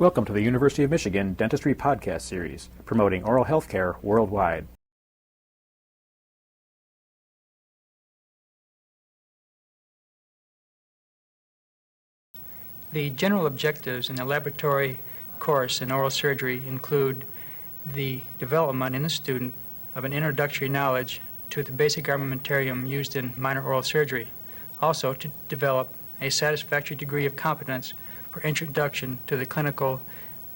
Welcome to the University of Michigan Dentistry Podcast Series, promoting oral health care worldwide. The general objectives in the laboratory course in oral surgery include the development in the student of an introductory knowledge to the basic armamentarium used in minor oral surgery. Also, to develop a satisfactory degree of competence for introduction to the clinical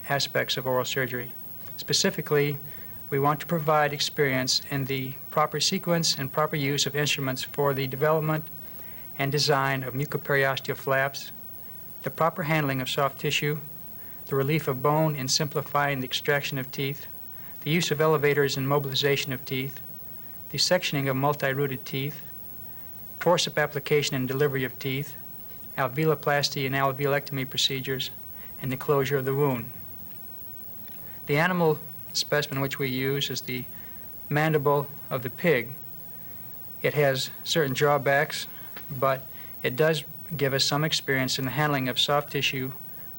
aspects of oral surgery. Specifically, we want to provide experience in the proper sequence and proper use of instruments for the development and design of mucoperiosteal flaps, the proper handling of soft tissue, the relief of bone in simplifying the extraction of teeth, the use of elevators in mobilization of teeth, the sectioning of multi-rooted teeth, forceps application and delivery of teeth, alveoloplasty and alveolectomy procedures, and the closure of the wound. The animal specimen which we use is the mandible of the pig. It has certain drawbacks, but it does give us some experience in the handling of soft tissue,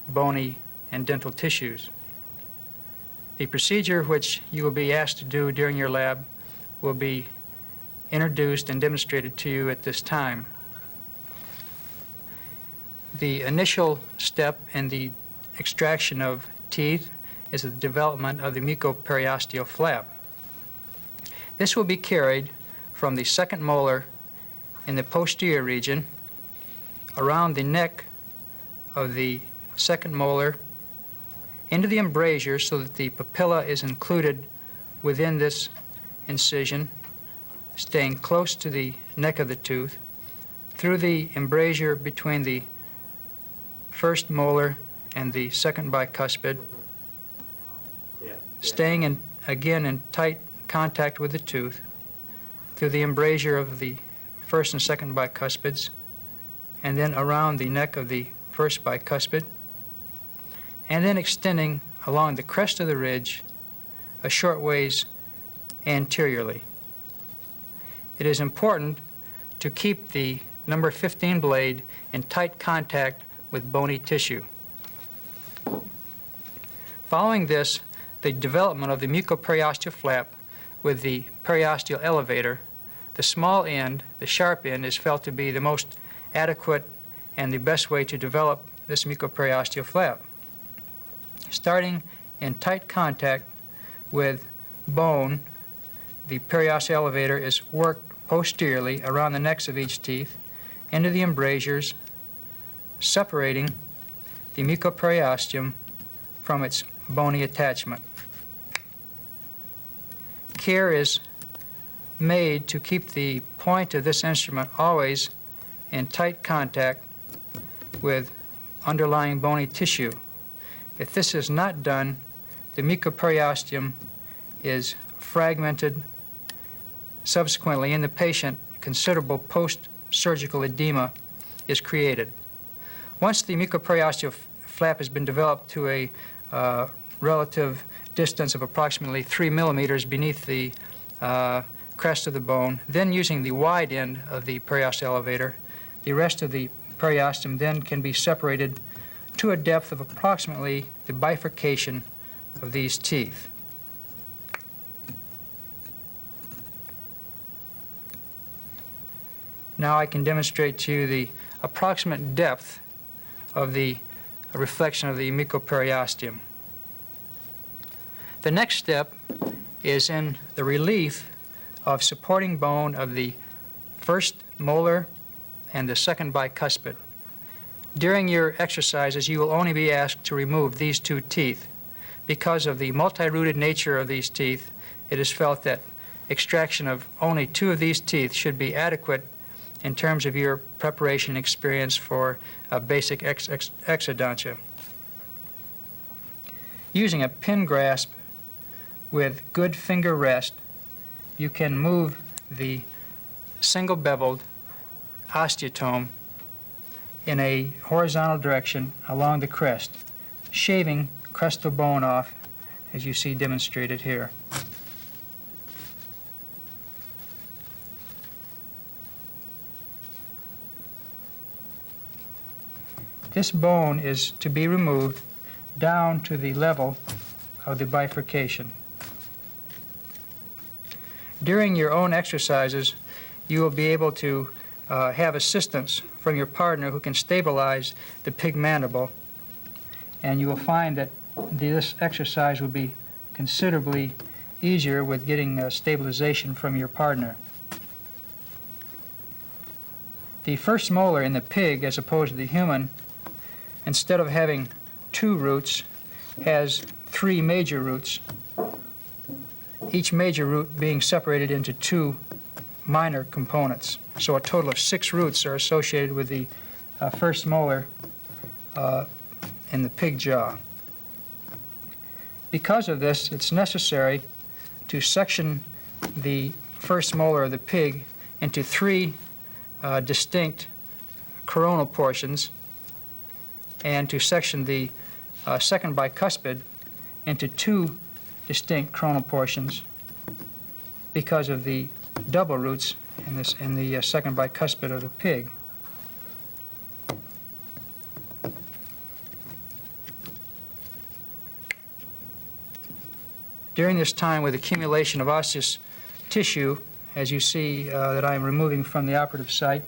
bony, and dental tissues. The procedure which you will be asked to do during your lab will be introduced and demonstrated to you at this time. The initial step in the extraction of teeth is the development of the mucoperiosteal flap. This will be carried from the second molar in the posterior region around the neck of the second molar into the embrasure so that the papilla is included within this incision, staying close to the neck of the tooth, through the embrasure between the first molar and the second bicuspid, staying again in tight contact with the tooth, through the embrasure of the first and second bicuspids, and then around the neck of the first bicuspid, and then extending along the crest of the ridge a short ways anteriorly. It is important to keep the number 15 blade in tight contact with bony tissue. Following this, the development of the mucoperiosteal flap with the periosteal elevator, the small end, the sharp end, is felt to be the most adequate and the best way to develop this mucoperiosteal flap. Starting in tight contact with bone, the periosteal elevator is worked posteriorly around the necks of each teeth into the embrasures, separating the mucoperiosteum from its bony attachment. Care is made to keep the point of this instrument always in tight contact with underlying bony tissue. If this is not done, the mucoperiosteum is fragmented. Subsequently, in the patient, considerable post-surgical edema is created. Once the mucoperiosteal flap has been developed to a relative distance of approximately 3 millimeters beneath the crest of the bone, then using the wide end of the periosteal elevator, the rest of the periosteum then can be separated to a depth of approximately the bifurcation of these teeth. Now I can demonstrate to you the approximate depth of the reflection of the mucoperiosteum. The next step is in the relief of supporting bone of the first molar and the second bicuspid. During your exercises, you will only be asked to remove these two teeth. Because of the multi-rooted nature of these teeth, it is felt that extraction of only two of these teeth should be adequate in terms of your preparation experience for basic exodontia. Using a pin grasp with good finger rest, you can move the single beveled osteotome in a horizontal direction along the crest, shaving crestal bone off, as you see demonstrated here. This bone is to be removed down to the level of the bifurcation. During your own exercises, you will be able to have assistance from your partner who can stabilize the pig mandible, and you will find that this exercise will be considerably easier with getting stabilization from your partner. The first molar in the pig, as opposed to the human, instead of having 2 roots, has 3 major roots, each major root being separated into 2 minor components. So a total of 6 roots are associated with the first molar in the pig jaw. Because of this, it's necessary to section the first molar of the pig into 3 distinct coronal portions, and to section the second bicuspid into 2 distinct coronal portions because of the double roots in the second bicuspid of the pig. During this time, with accumulation of osseous tissue, as you see that I'm removing from the operative site,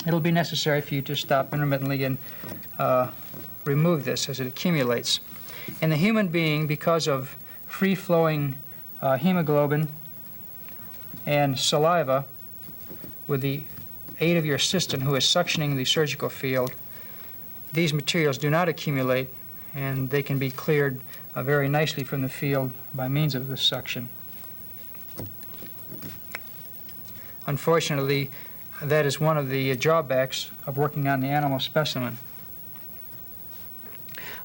it'll be necessary for you to stop intermittently and remove this as it accumulates. In the human being, because of free-flowing hemoglobin and saliva, with the aid of your assistant who is suctioning the surgical field, these materials do not accumulate, and they can be cleared very nicely from the field by means of this suction. Unfortunately, that is one of the drawbacks of working on the animal specimen.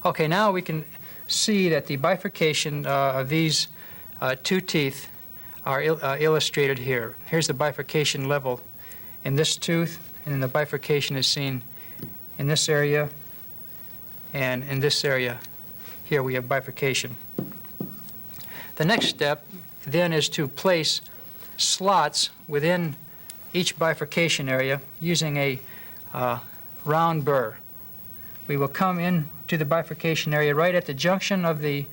Okay, now we can see that the bifurcation of these 2 teeth are illustrated here. Here's the bifurcation level in this tooth, and then the bifurcation is seen in this area and in this area. Here we have bifurcation. The next step then is to place slots within each bifurcation area using a round burr. We will come in to the bifurcation area right at the junction of the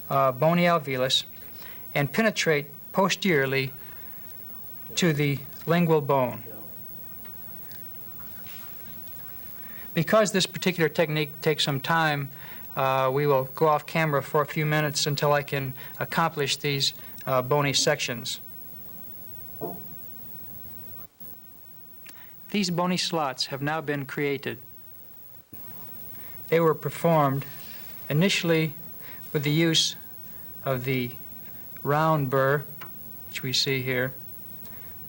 bony alveolus and penetrate posteriorly to the lingual bone. Because this particular technique takes some time, we will go off camera for a few minutes until I can accomplish these bony sections. These bony slots have now been created. They were performed initially with the use of the round burr, which we see here,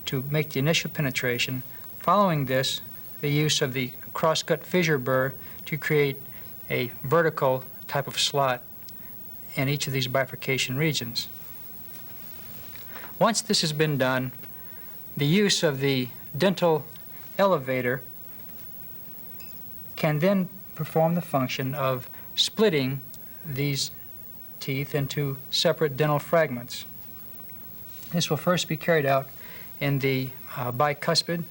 to make the initial penetration. Following this, the use of the cross-cut fissure burr to create a vertical type of slot in each of these bifurcation regions. Once this has been done, the use of the dental elevator can then perform the function of splitting these teeth into separate dental fragments. This will first be carried out in the bicuspid,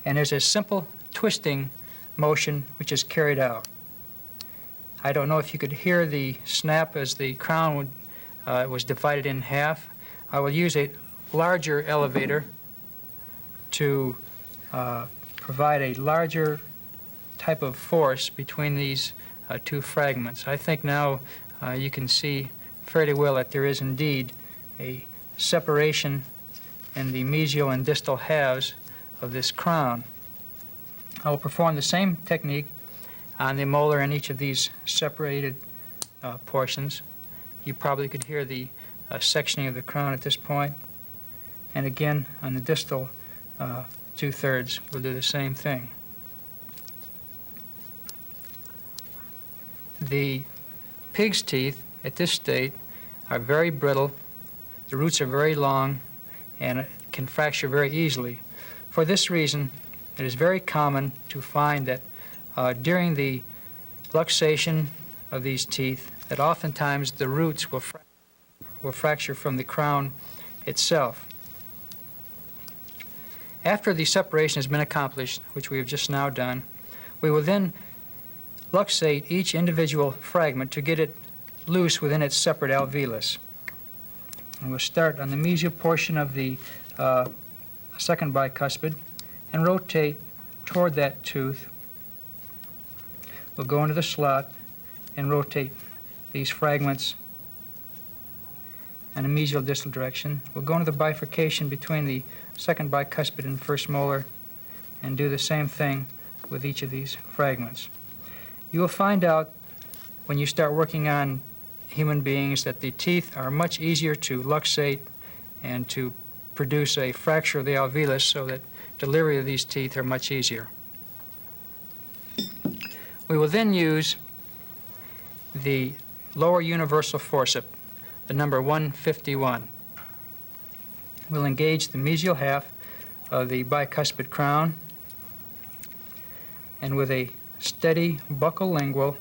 and there's a simple twisting motion which is carried out. I don't know if you could hear the snap as the crown was divided in half. I will use a larger elevator to provide a larger type of force between these 2 fragments. I think now you can see fairly well that there is indeed a separation in the mesial and distal halves of this crown. I will perform the same technique on the molar in each of these separated portions. You probably could hear the sectioning of the crown at this point. And again, on the distal 2/3, we'll do the same thing. The pig's teeth at this state are very brittle, the roots are very long, and can fracture very easily. For this reason, it is very common to find that during the luxation of these teeth, that oftentimes the roots will fracture from the crown itself. After the separation has been accomplished, which we have just now done, we will then luxate each individual fragment to get it loose within its separate alveolus. And we'll start on the mesial portion of the second bicuspid and rotate toward that tooth. We'll go into the slot and rotate these fragments in a mesial distal direction. We'll go into the bifurcation between the second bicuspid and first molar and do the same thing with each of these fragments. You will find out when you start working on human beings that the teeth are much easier to luxate and to produce a fracture of the alveolus, so that delivery of these teeth are much easier. We will then use the lower universal forceps, the number 151. We'll engage the mesial half of the bicuspid crown, and with a steady buccal lingual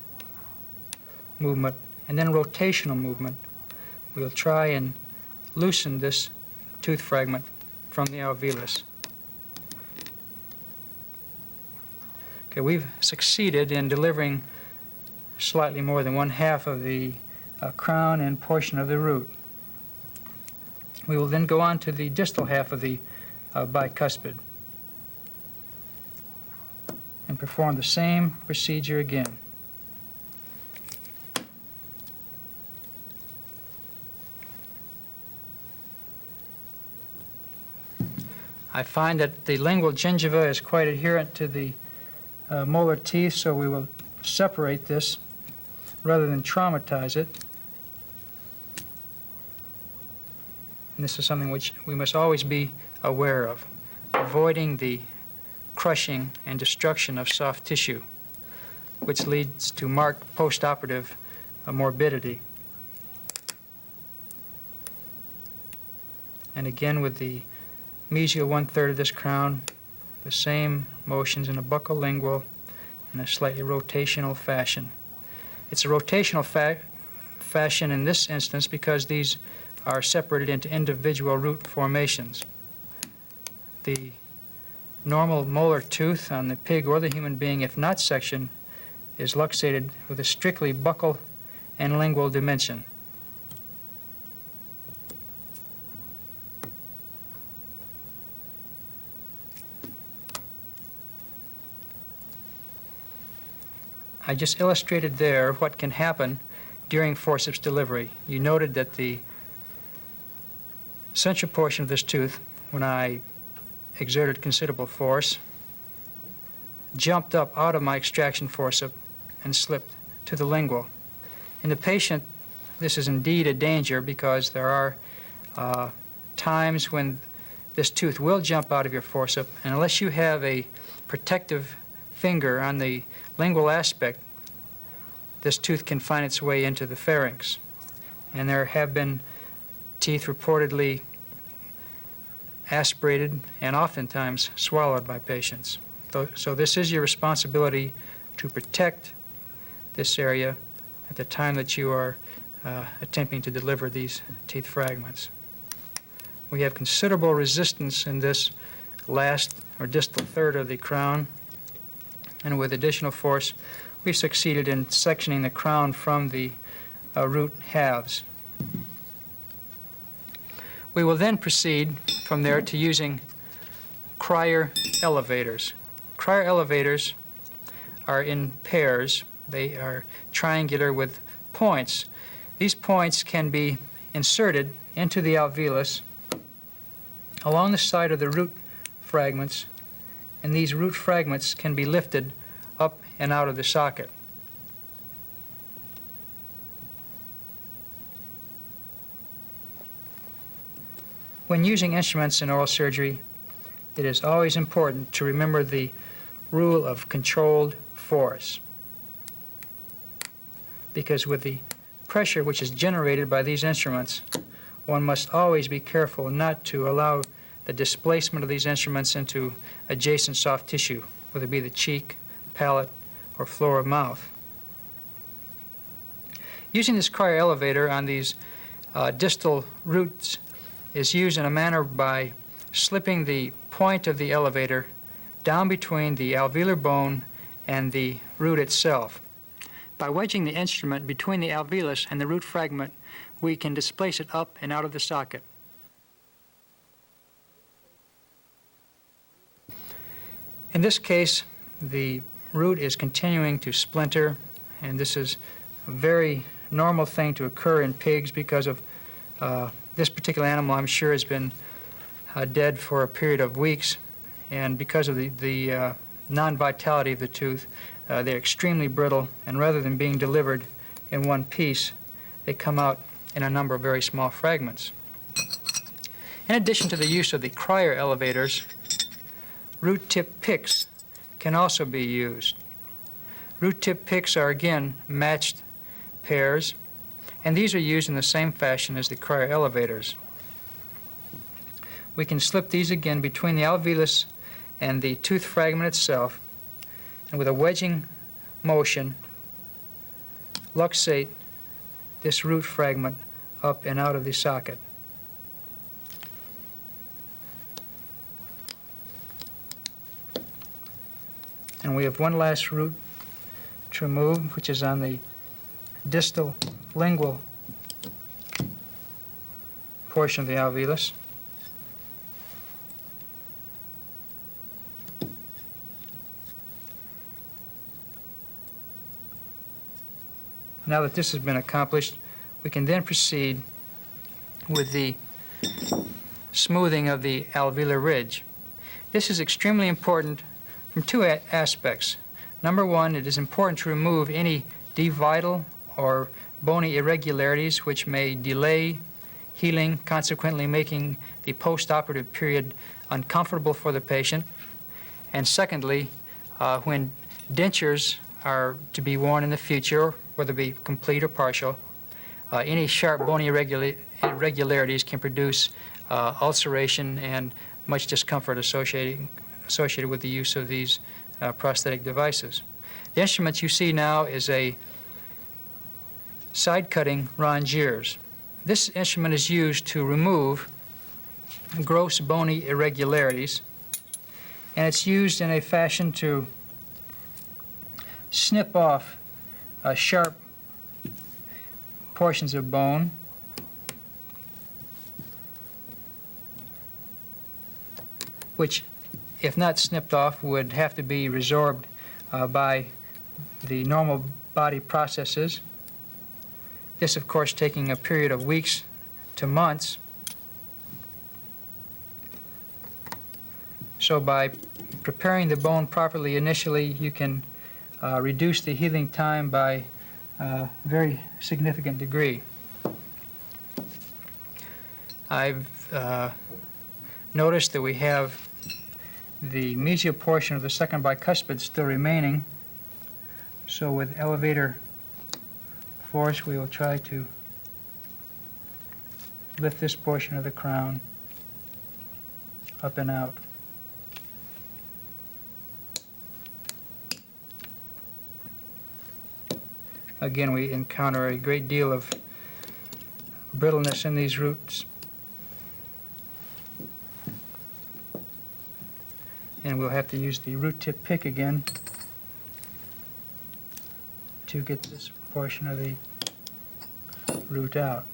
movement and then rotational movement, we'll try and loosen this tooth fragment from the alveolus. Okay, we've succeeded in delivering slightly more than 1/2 of the crown and portion of the root. We will then go on to the distal half of the bicuspid and perform the same procedure again. I find that the lingual gingiva is quite adherent to the molar teeth, so we will separate this rather than traumatize it. And this is something which we must always be aware of, avoiding the crushing and destruction of soft tissue, which leads to marked postoperative morbidity. And again, with the mesial 1/3 of this crown, the same motions in a buccal lingual in a slightly rotational fashion. It's a rotational fashion in this instance because these are separated into individual root formations. The normal molar tooth on the pig or the human being, if not sectioned, is luxated with a strictly buccal and lingual dimension. I just illustrated there what can happen during forceps delivery. You noted that the central portion of this tooth, when I exerted considerable force, jumped up out of my extraction forceps and slipped to the lingual. In the patient, this is indeed a danger because there are times when this tooth will jump out of your forceps, and unless you have a protective finger on the lingual aspect, this tooth can find its way into the pharynx. And there have been teeth reportedly aspirated and oftentimes swallowed by patients. So this is your responsibility to protect this area at the time that you are attempting to deliver these teeth fragments. We have considerable resistance in this last or distal third of the crown, and with additional force, we've succeeded in sectioning the crown from the root halves. We will then proceed from there to using crier elevators. Crier elevators are in pairs. They are triangular with points. These points can be inserted into the alveolus along the side of the root fragments, and these root fragments can be lifted up and out of the socket. When using instruments in oral surgery, it is always important to remember the rule of controlled force, because with the pressure which is generated by these instruments, one must always be careful not to allow the displacement of these instruments into adjacent soft tissue, whether it be the cheek, palate, or floor of mouth. Using this crier elevator on these distal roots is used in a manner by slipping the point of the elevator down between the alveolar bone and the root itself. By wedging the instrument between the alveolus and the root fragment, we can displace it up and out of the socket. In this case, the root is continuing to splinter, and this is a very normal thing to occur in pigs because of this particular animal, I'm sure, has been dead for a period of weeks, and because of the non-vitality of the tooth, they're extremely brittle, and rather than being delivered in one piece, they come out in a number of very small fragments. In addition to the use of the crier elevators, root tip picks can also be used. Root tip picks are again matched pairs, and these are used in the same fashion as the crier elevators. We can slip these again between the alveolus and the tooth fragment itself, and with a wedging motion, luxate this root fragment up and out of the socket. And we have one last root to remove, which is on the distal lingual portion of the alveolus. Now that this has been accomplished, we can then proceed with the smoothing of the alveolar ridge. This is extremely important from two aspects. Number one, it is important to remove any devital or bony irregularities which may delay healing, consequently making the post-operative period uncomfortable for the patient. And secondly, when dentures are to be worn in the future, whether it be complete or partial, any sharp bony irregularities can produce ulceration and much discomfort associated with the use of these prosthetic devices. The instrument you see now is a side-cutting rongeurs. This instrument is used to remove gross bony irregularities, and it's used in a fashion to snip off sharp portions of bone which, if not snipped off, would have to be resorbed by the normal body processes. This, of course, taking a period of weeks to months. So by preparing the bone properly initially, you can reduce the healing time by a very significant degree. I've noticed that we have the mesial portion of the second bicuspid still remaining. So with elevator force, we will try to lift this portion of the crown up and out. Again, we encounter a great deal of brittleness in these roots. And we'll have to use the root tip pick again to get this portion of the root out.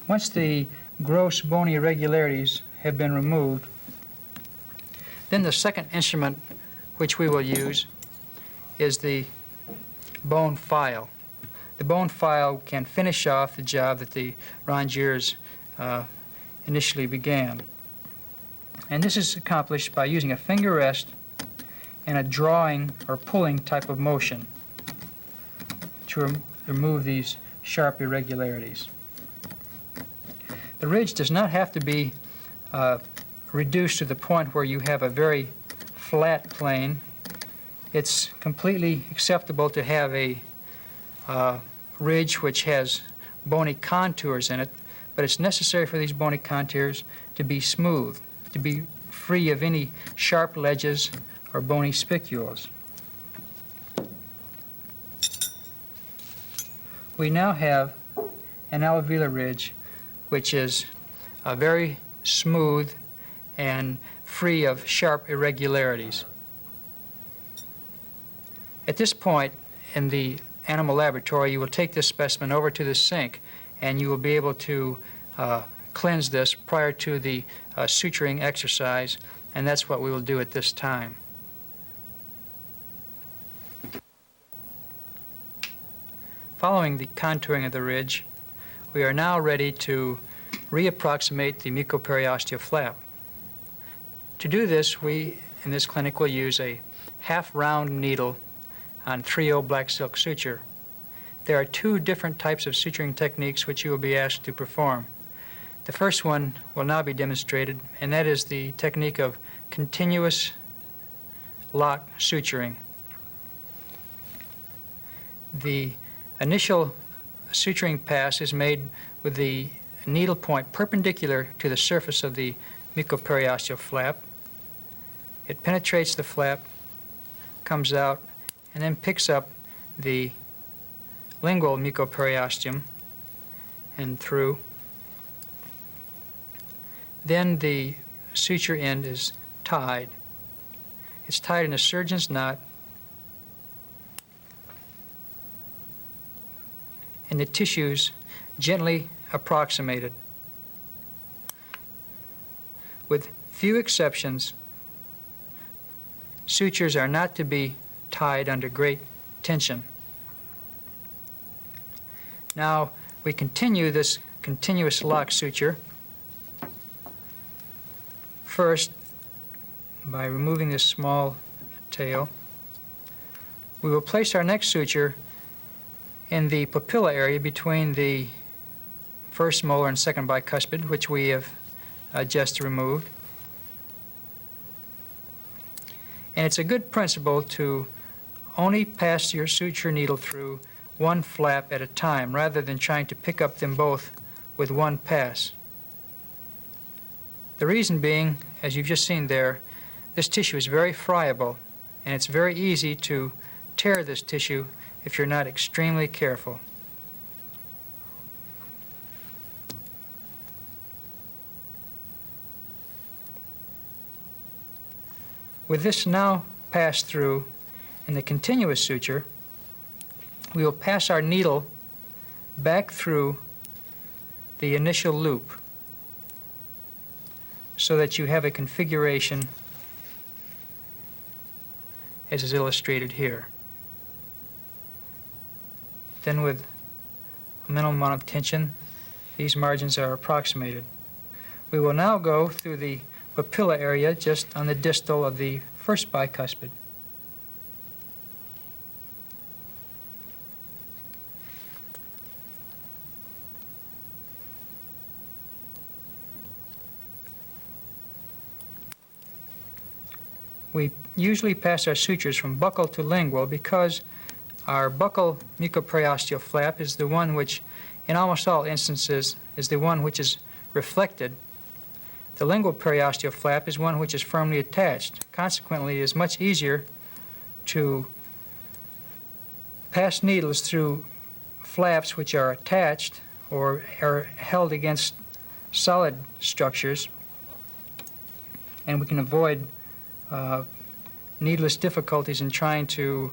Once the gross bony irregularities have been removed, then the second instrument which we will use is the bone file. The bone file can finish off the job that the rongeurs initially began. And this is accomplished by using a finger rest and a drawing or pulling type of motion to remove these sharp irregularities. The ridge does not have to be reduced to the point where you have a very flat plane. It's completely acceptable to have a ridge which has bony contours in it, but it's necessary for these bony contours to be smooth, to be free of any sharp ledges or bony spicules. We now have an alveolar ridge which is very smooth and free of sharp irregularities. At this point in the animal laboratory, you will take this specimen over to the sink, and you will be able to cleanse this prior to the suturing exercise, and that's what we will do at this time. Following the contouring of the ridge, we are now ready to reapproximate the mucoperiosteal flap. To do this, we in this clinic will use a half-round needle on 3/0 black silk suture. There are two different types of suturing techniques which you will be asked to perform. The first one will now be demonstrated, and that is the technique of continuous lock suturing. The initial suturing pass is made with the needle point perpendicular to the surface of the mucoperiosteal flap. It penetrates the flap, comes out, and then picks up the lingual mucoperiosteum and through. Then the suture end is tied. It's tied in a surgeon's knot, and the tissues gently approximated. With few exceptions, sutures are not to be tied under great tension. Now we continue this continuous lock suture, first by removing this small tail. We will place our next suture in the papilla area between the first molar and second bicuspid, which we have just removed. And it's a good principle to only pass your suture needle through one flap at a time, rather than trying to pick up them both with one pass. The reason being, as you've just seen there, this tissue is very friable, and it's very easy to tear this tissue if you're not extremely careful. With this now passed through in the continuous suture, we will pass our needle back through the initial loop so that you have a configuration as is illustrated here. Then with a minimal amount of tension, these margins are approximated. We will now go through the papilla area just on the distal of the first bicuspid. We usually pass our sutures from buccal to lingual because our buccal mucoperiosteal flap is the one which, in almost all instances, is the one which is reflected. The lingual periosteal flap is one which is firmly attached. Consequently, it is much easier to pass needles through flaps which are attached or are held against solid structures, and we can avoid needless difficulties in trying to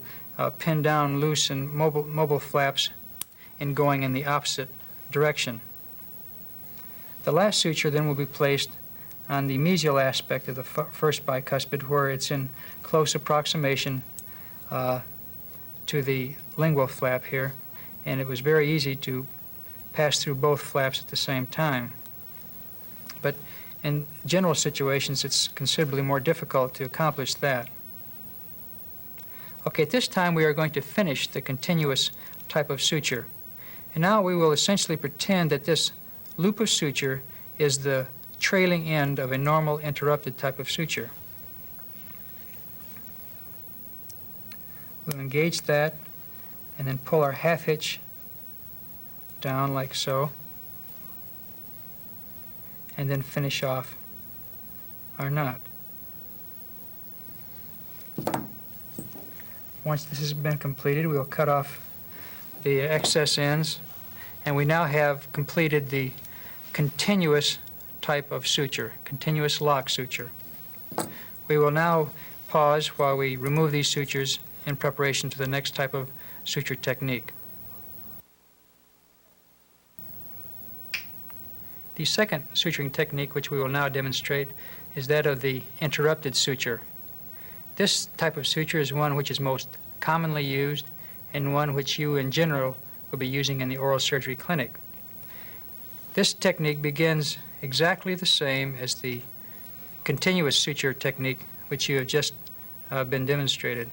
pin down loose and mobile flaps in going in the opposite direction. The last suture then will be placed on the mesial aspect of the first bicuspid, where it's in close approximation to the lingual flap here, and it was very easy to pass through both flaps at the same time. But in general situations, it's considerably more difficult to accomplish that. Okay, at this time we are going to finish the continuous type of suture. And now we will essentially pretend that this loop of suture is the trailing end of a normal interrupted type of suture. We'll engage that and then pull our half hitch down like so, and then finish off our knot. Once this has been completed, we'll cut off the excess ends, and we now have completed the continuous type of suture, continuous lock suture. We will now pause while we remove these sutures in preparation to the next type of suture technique. The second suturing technique which we will now demonstrate is that of the interrupted suture. This type of suture is one which is most commonly used and one which you in general will be using in the oral surgery clinic. This technique begins exactly the same as the continuous suture technique which you have just been demonstrated.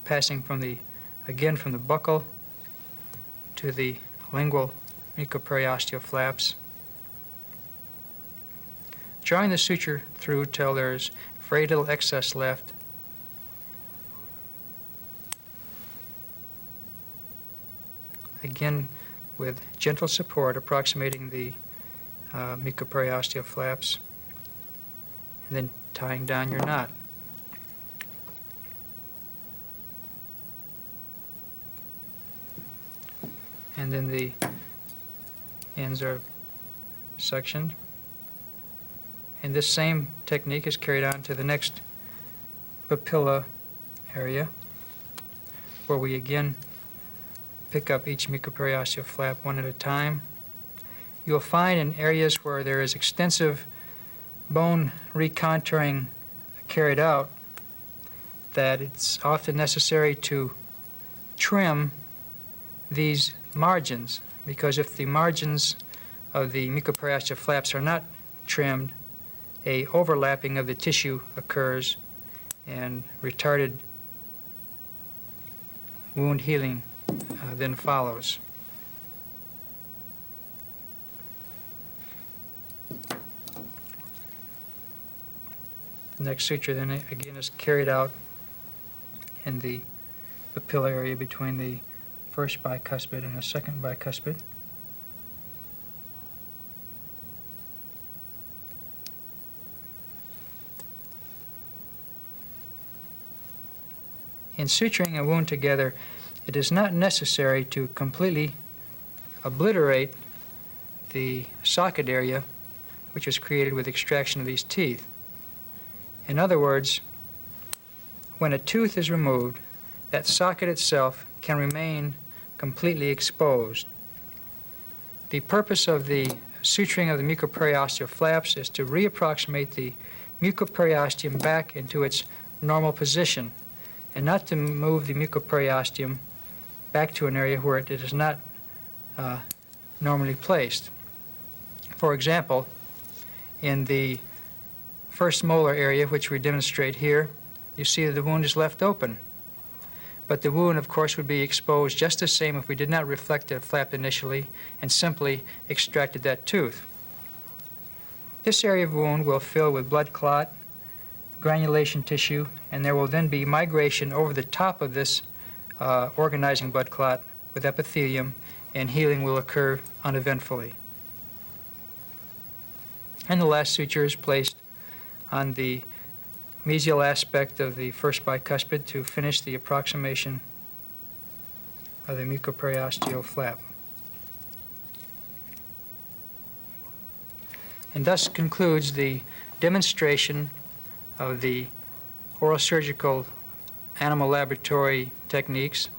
Passing from the buccal to the lingual mucoperiosteal flaps. Drawing the suture through till there's very little excess left. Again, with gentle support approximating the mucoperiosteal flaps, and then tying down your knot. And then the ends are sectioned. And this same technique is carried on to the next papilla area, where we again pick up each mucoperiosteal flap one at a time. You'll find in areas where there is extensive bone recontouring carried out that it's often necessary to trim these margins, because if the margins of the mucoperiosteal flaps are not trimmed, a overlapping of the tissue occurs and retarded wound healing then follows. The next suture then again is carried out in the papilla area between the first bicuspid and the second bicuspid. In suturing a wound together, it is not necessary to completely obliterate the socket area which is created with extraction of these teeth. In other words, when a tooth is removed, that socket itself can remain completely exposed. The purpose of the suturing of the mucoperiosteal flaps is to reapproximate the mucoperiosteum back into its normal position, and not to move the mucoperiosteum back to an area where it is not normally placed. For example, in the first molar area, which we demonstrate here, you see that the wound is left open. But the wound, of course, would be exposed just the same if we did not reflect the flap initially and simply extracted that tooth. This area of wound will fill with blood clot, granulation tissue, and there will then be migration over the top of this organizing blood clot with epithelium, and healing will occur uneventfully. And the last suture is placed on the mesial aspect of the first bicuspid to finish the approximation of the mucoperiosteal flap. And thus concludes the demonstration of the oral surgical animal laboratory techniques.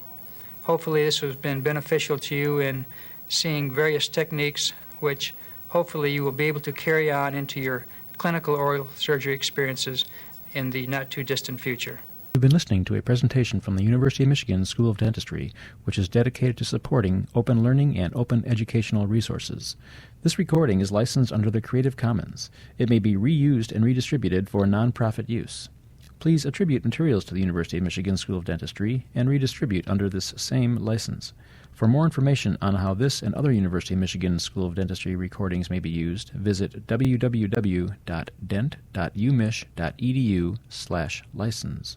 Hopefully this has been beneficial to you in seeing various techniques which hopefully you will be able to carry on into your clinical oral surgery experiences in the not-too-distant future. You've been listening to a presentation from the University of Michigan School of Dentistry, which is dedicated to supporting open learning and open educational resources. This recording is licensed under the Creative Commons. It may be reused and redistributed for nonprofit use. Please attribute materials to the University of Michigan School of Dentistry and redistribute under this same license. For more information on how this and other University of Michigan School of Dentistry recordings may be used, visit www.dent.umich.edu/license.